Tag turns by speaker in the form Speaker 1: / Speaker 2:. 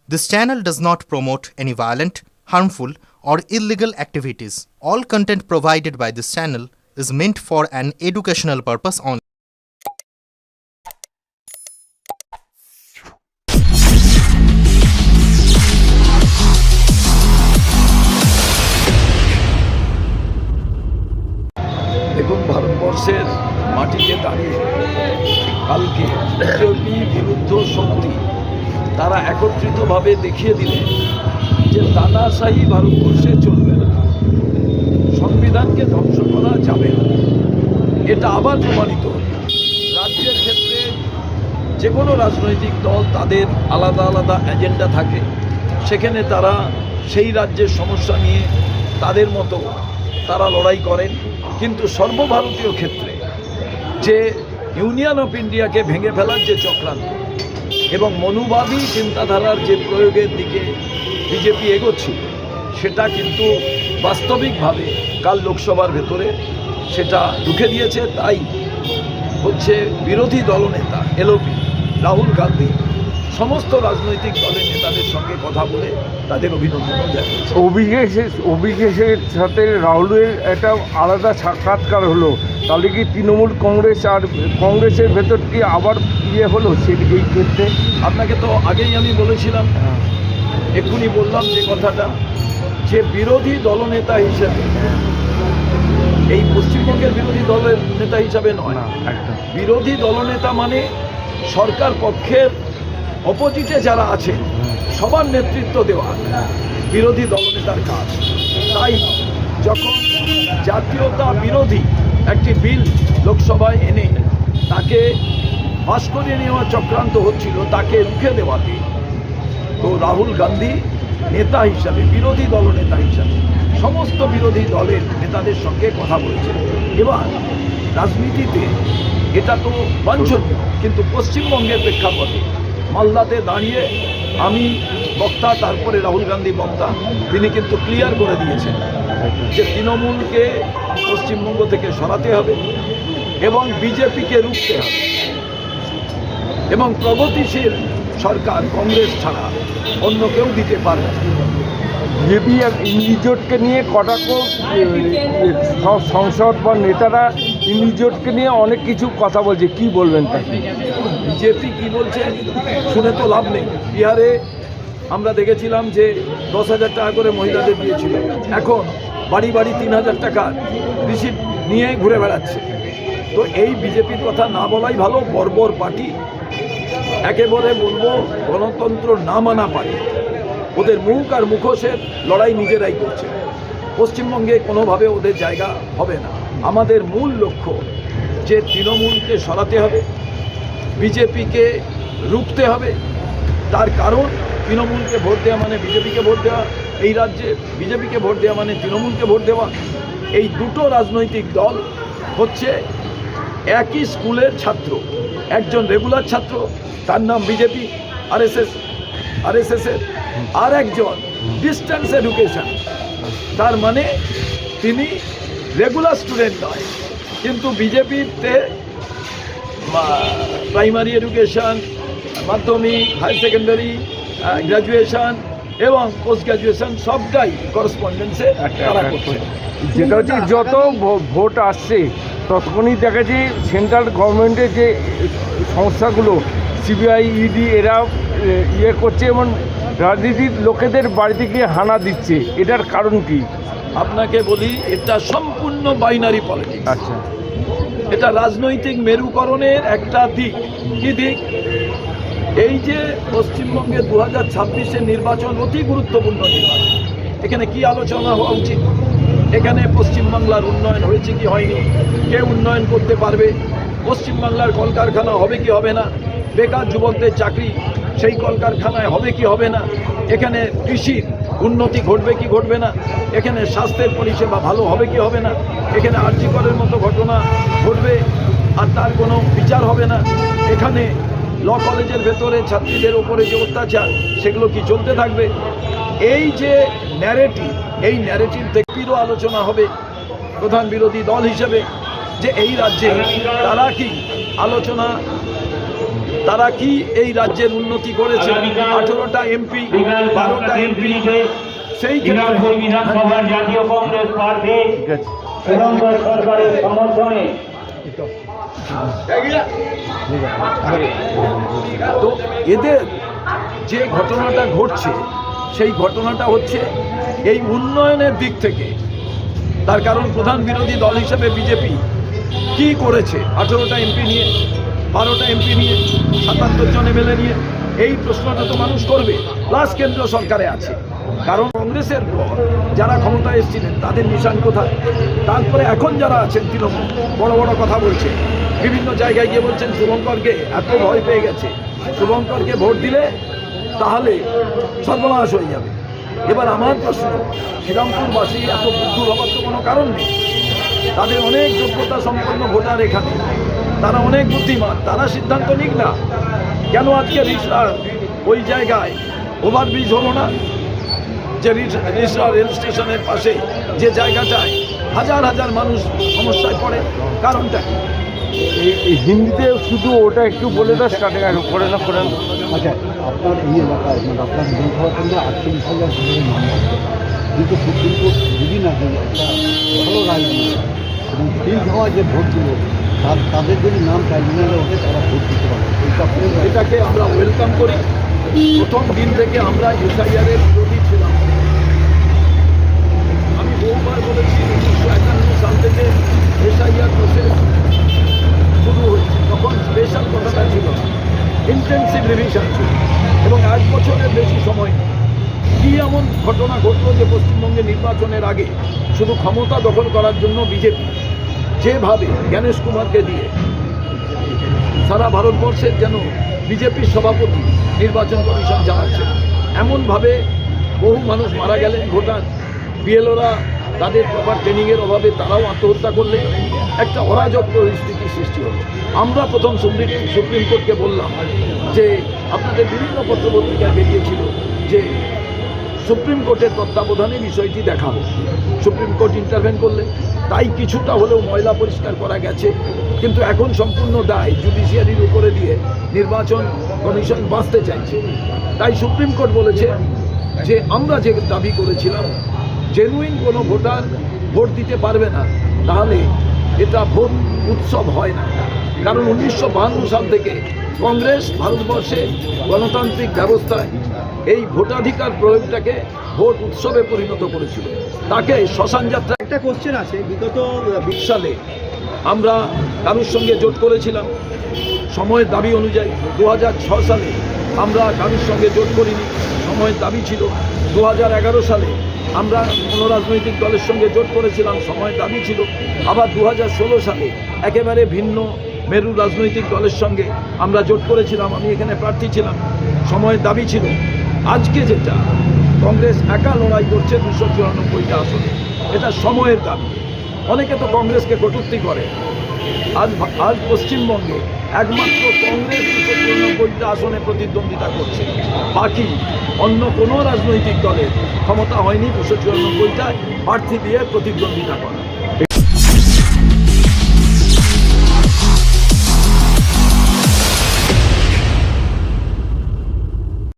Speaker 1: This channel does not promote any violent, harmful, or illegal activities. All content provided by this channel is meant for an educational purpose only.
Speaker 2: দেখুন, ভারতবর্ষের মাটিতে দাঁড়িয়ে কালকে BJP বিরুদ্ধ শক্তি তারা একত্রিতভাবে দেখিয়ে দিলে যে তানাশাহি ভারতবর্ষে চলবে না, সংবিধানকে ধ্বংস করা যাবে না। এটা আবার প্রমাণিত। রাজ্যের ক্ষেত্রে যে কোনো রাজনৈতিক দল তাদের আলাদা আলাদা এজেন্ডা থাকে, সেখানে তারা সেই রাজ্যের সমস্যা নিয়ে তাদের মতো তারা লড়াই করেন। কিন্তু সর্বভারতীয় ক্ষেত্রে যে ইউনিয়ন অফ ইন্ডিয়াকে ভেঙে ফেলার যে চক্রান্ত এবং মনুবাদী চিন্তাধারার যে প্রয়োগের দিকে বিজেপি এগোচ্ছিল, সেটা কিন্তু বাস্তবিকভাবে কাল লোকসভার ভেতরে সেটা ঢুকে দিয়েছে। তাই হচ্ছে বিরোধী দলনেতা এলওপি রাহুল গান্ধী সমস্ত রাজনৈতিক দলের নেতাদের সঙ্গে কথা বলে তাদের অভিনন্দনও জানিয়েছে।
Speaker 3: অভিষেকের সাথে রাহুলের একটা আলাদা সাক্ষাৎকার হলো, তাহলে কি তৃণমূল কংগ্রেস আর কংগ্রেসের ভেতর কি আবার হলো এই ক্ষেত্রে?
Speaker 2: আপনাকে তো আগেই আমি বলেছিলাম, এক্ষুনি বললাম যে কথাটা, যে বিরোধী দলনেতা হিসেবে এই পশ্চিমবঙ্গের বিরোধী দলের নেতা হিসাবে নয়, বিরোধী দলনেতা মানে সরকার পক্ষের অপোজিটে যারা আছে সবার নেতৃত্ব দেওয়া বিরোধী দলনেতার কাজ। তাই যখন জাতীয়তা বিরোধী একটি বিল লোকসভায় এনে তাকে পাস করিয়ে নেওয়ার চক্রান্ত হচ্ছিল, তাকে রুখে দেওয়াতে তো রাহুল গান্ধী নেতা হিসাবে, বিরোধী দলনেতা হিসাবে সমস্ত বিরোধী দলের নেতাদের সঙ্গে কথা বলেছেন। এবার রাজনীতিতে এটা তো বাঞ্ছনীয়, কিন্তু পশ্চিমবঙ্গের প্রেক্ষাপটে মালদাতে দাঁড়িয়ে আমি বক্তা, তারপরে রাহুল গান্ধী বক্তা, তিনি কিন্তু ক্লিয়ার করে দিয়েছেন যে তৃণমূলকে পশ্চিমবঙ্গ থেকে সরাতে হবে এবং বিজেপিকে রুখতে হবে এবং প্রগতিশীল সরকার কংগ্রেস ছাড়া অন্য কেউ দিতে পারবে না।
Speaker 3: বিজেপি আর ইন্ডিজোটকে নিয়ে কটাক্ষ সংসদ বা নেতারা ইন্ডিজোটকে নিয়ে অনেক কিছু কথা বলছে, কি বলবেন তাকে?
Speaker 2: বিজেপি কি বলছে শুনে তো লাভ নেই। বিহারে আমরা দেখেছিলাম যে 10,000 টাকা করে মহিলাদের দিয়েছিল, এখন বাড়ি বাড়ি 3,000 টাকা রিসিপ্ট নিয়ে ঘুরে বেড়াচ্ছে। তো এই বিজেপির কথা না বলাই ভালো। বর্বর পার্টি, একেবারে বলবো গণতন্ত্র না মানা পার্টি। ওদের মুখ আর মুখোশের লড়াই নিজেরাই করছে। পশ্চিমবঙ্গে কোনোভাবে ওদের জায়গা হবে না। আমাদের মূল লক্ষ্য যে তৃণমূলকে সরাতে হবে, বিজেপিকে রুখতে হবে। তার কারণ তৃণমূলকে ভোট দেওয়া মানে বিজেপিকে ভোট দেওয়া, এই রাজ্যে বিজেপিকে ভোট দেওয়া মানে তৃণমূলকে ভোট দেওয়া। এই দুটো রাজনৈতিক দল হচ্ছে একই স্কুলের ছাত্র। একজন রেগুলার ছাত্র, তার নাম বিজেপি আরএসএসের, আর একজন ডিস্টেন্স এডুকেশন, তার মানে তিনি রেগুলার স্টুডেন্ট নয়। কিন্তু বিজেপিতে প্রাইমারি এডুকেশন, মাধ্যমিক, হায়ার সেকেন্ডারি, গ্র্যাজুয়েশন এবং পোস্ট গ্র্যাজুয়েশন সবটাই করসপন্ডেন্সে তারা করছে।
Speaker 3: যেটা হচ্ছে যত ভোট আসছে ততক্ষণই দেখা যায় সেন্ট্রাল গভর্নমেন্টের যে সংস্থাগুলো সিবিআই, ইডি এরা করছে এবং রাজনীতির লোকেদের বাড়িতে গিয়ে হানা দিচ্ছে। এটার কারণ কি?
Speaker 2: আপনাকে বলি, এটা সম্পূর্ণ বাইনারি পলিটিক্স।
Speaker 3: আচ্ছা,
Speaker 2: এটা রাজনৈতিক মেরুকরণের একটা দিক। কি দিক? এই যে পশ্চিমবঙ্গে 2026-এর নির্বাচন অতি গুরুত্বপূর্ণ নির্বাচন। এখানে কি আলোচনা হওয়া উচিত? এখানে পশ্চিমবাংলার উন্নয়ন হয়েছে কি হয়নি, কে উন্নয়ন করতে পারবে, পশ্চিমবাংলার কলকারখানা হবে কি হবে না, বেকার যুবকদের চাকরি সেই কলকারখানায় হবে কি হবে না, এখানে কৃষির উন্নতি ঘটবে কি ঘটবে না, এখানে স্বাস্থ্যের পরিষেবা ভালো হবে কি হবে না, এখানে আরজি করের মতো ঘটনা ঘটবে আর তার কোনো বিচার হবে না, এখানে ল কলেজের ভেতরে ছাত্রীদের ওপরে যে অত্যাচার সেগুলো কি চলতে থাকবে। এই যে ন্যারেটিভ, এই ন্যারেটিভ থেকেও আলোচনা হবে প্রধান বিরোধী দল হিসেবে যে এই রাজ্যে তারা কি আলোচনা তারা কি এই রাজ্যের উন্নতি করেছে? 18টা এমপি, 12টা এমপি, সেই ক্ষেত্রে
Speaker 4: বিধানসভার জাতীয় কংগ্রেস প্রার্থী সুরঙ্গ সরকারের সমর্থনে
Speaker 2: তো এদের যে ঘটনাটা ঘটছে সেই ঘটনাটা হচ্ছে এই উন্নয়নের দিক থেকে। তার কারণ প্রধান বিরোধী দল হিসেবে বিজেপি কি করেছে 18টা এমপি নিয়ে, 12টা এমপি নিয়ে, 77 জন এমএলএ নিয়ে? এই প্রশ্নটা তো মানুষ করবে। প্লাস কেন্দ্র সরকারে আছে, কারণ কংগ্রেসের পর যারা ক্ষমতায় এসেছিলেন তাদের নিশান কোথায়? তারপরে এখন যারা আছেন তৃণমূল বড় বড় কথা বলছে, বিভিন্ন জায়গায় গিয়ে বলছেন শুভঙ্করকে এত ভয় পেয়ে গেছে, শুভঙ্করকে ভোট দিলে তাহলে সর্বনাশ হয়ে যাবে। এবার আমার প্রশ্ন, শ্রীরামপুরবাসী এত বুদ্ধু হবার তো কোনো কারণ নেই। তাদের অনেক যোগ্যতা সম্পন্ন ভোটার এখানে, তারা অনেক বুদ্ধিমান, তারা সিদ্ধান্ত নিক না। কেন আজকে রিসরার ওই জায়গায় ওভারব্রিজ হলো না? যে রিসরা রেল স্টেশনের পাশে যে জায়গাটায় হাজার হাজার মানুষ সমস্যায় পড়ে, কারণটা কি?
Speaker 3: এই হিন্দিতে শুধু ওটা একটু বলে দাও, স্টার্টিং করে না করেন।
Speaker 5: আচ্ছা, আপনার এই এলাকায় মানে আপনার বিধানসভা কেন্দ্রে 48,000 ভোটের নাম আছে, কিন্তু সুপ্রিম কোর্ট যদি না দেয় একটা ভালো রায় দিল এবং ফিল হওয়া যে ভোটগুলো তাদের যদি নাম ট্রাইব্যুনালে ওঠে তারা ভোট দিতে পারে।
Speaker 2: এটাকে আমরা ওয়েলকাম করি। প্রথম দিন থেকে আমরা এসআইআরের বিরোধী ছিলাম। আমি বহুবার বলেছি 1951 সাল থেকে এসআইআর প্রসেস শুরু হয়েছে, তখন স্পেশাল কথাটা ছিল না, ইন্টেন্সিভ রিভিশন ছিল এবং 1 বছরের বেশি সময় নেই। কী এমন ঘটনা ঘটলো যে পশ্চিমবঙ্গে নির্বাচনের আগে শুধু ক্ষমতা দখল করার জন্য বিজেপি যেভাবে জ্ঞানেশ কুমারকে দিয়ে সারা ভারতবর্ষের যেন বিজেপির সভাপতি নির্বাচন কমিশন চালাচ্ছে, এমনভাবে বহু মানুষ মারা গেলেন ভোটার। বিএলওরা তাদের প্রপার ট্রেনিংয়ের অভাবে তারাও আত্মহত্যা করলে একটা অরাজক পরিস্থিতি সৃষ্টি হলো। আমরা প্রথম সুপ্রিম কোর্টকে বললাম যে আপনাদের বিভিন্ন পত্রপত্রিকায় বেরিয়েছিল যে সুপ্রিম কোর্টের তত্ত্বাবধানে বিষয়টি দেখাবো। সুপ্রিম কোর্ট ইন্টারভেন করলে তাই কিছুটা হলেও ময়লা পরিষ্কার করা গেছে, কিন্তু এখন সম্পূর্ণ দায় জুডিশিয়ারির উপরে দিয়ে নির্বাচন কমিশন বাঁচতে চাইছে। তাই সুপ্রিম কোর্ট বলেছে যে আমরা যে দাবি করেছিলাম জেনুইন কোনো ভোটার ভোট দিতে পারবে না, তাহলে এটা ভোট উৎসব হয় না। কারণ 1952 সাল থেকে কংগ্রেস ভারতবর্ষে গণতান্ত্রিক ব্যবস্থায় এই ভোটাধিকার প্রয়োগটাকে ভোট উৎসবে পরিণত করেছিল। তাকে শ্মশান যাত্রা।
Speaker 5: একটা কোশ্চেন আছে, বিগত
Speaker 2: 20 সালে আমরা কারুর সঙ্গে জোট করেছিলাম সময়ের দাবি অনুযায়ী। 2006 সালে আমরা কারুর সঙ্গে জোট করিনি, সময়ের দাবি ছিল। 2011 সালে আমরা কোনো রাজনৈতিক দলের সঙ্গে জোট করেছিলাম, সময়ের দাবি ছিল। আবার 2016 সালে একেবারে ভিন্ন মেরু রাজনৈতিক দলের সঙ্গে আমরা জোট করেছিলাম, আমি এখানে প্রার্থী ছিলাম, সময়ের দাবি ছিল। আজকে যেটা কংগ্রেস একা লড়াই করছে 294টা আসনে, এটা সময়ের দাবি। অনেকে তো কংগ্রেসকে কটূক্তি করে। আজ পশ্চিমবঙ্গে একমাত্র কংগ্রেস 294টা আসনে প্রতিদ্বন্দ্বিতা করছে, বাকি অন্য কোনো রাজনৈতিক দলের ক্ষমতা হয়নি 294টায় প্রার্থী দিয়ে প্রতিদ্বন্দ্বিতা করা।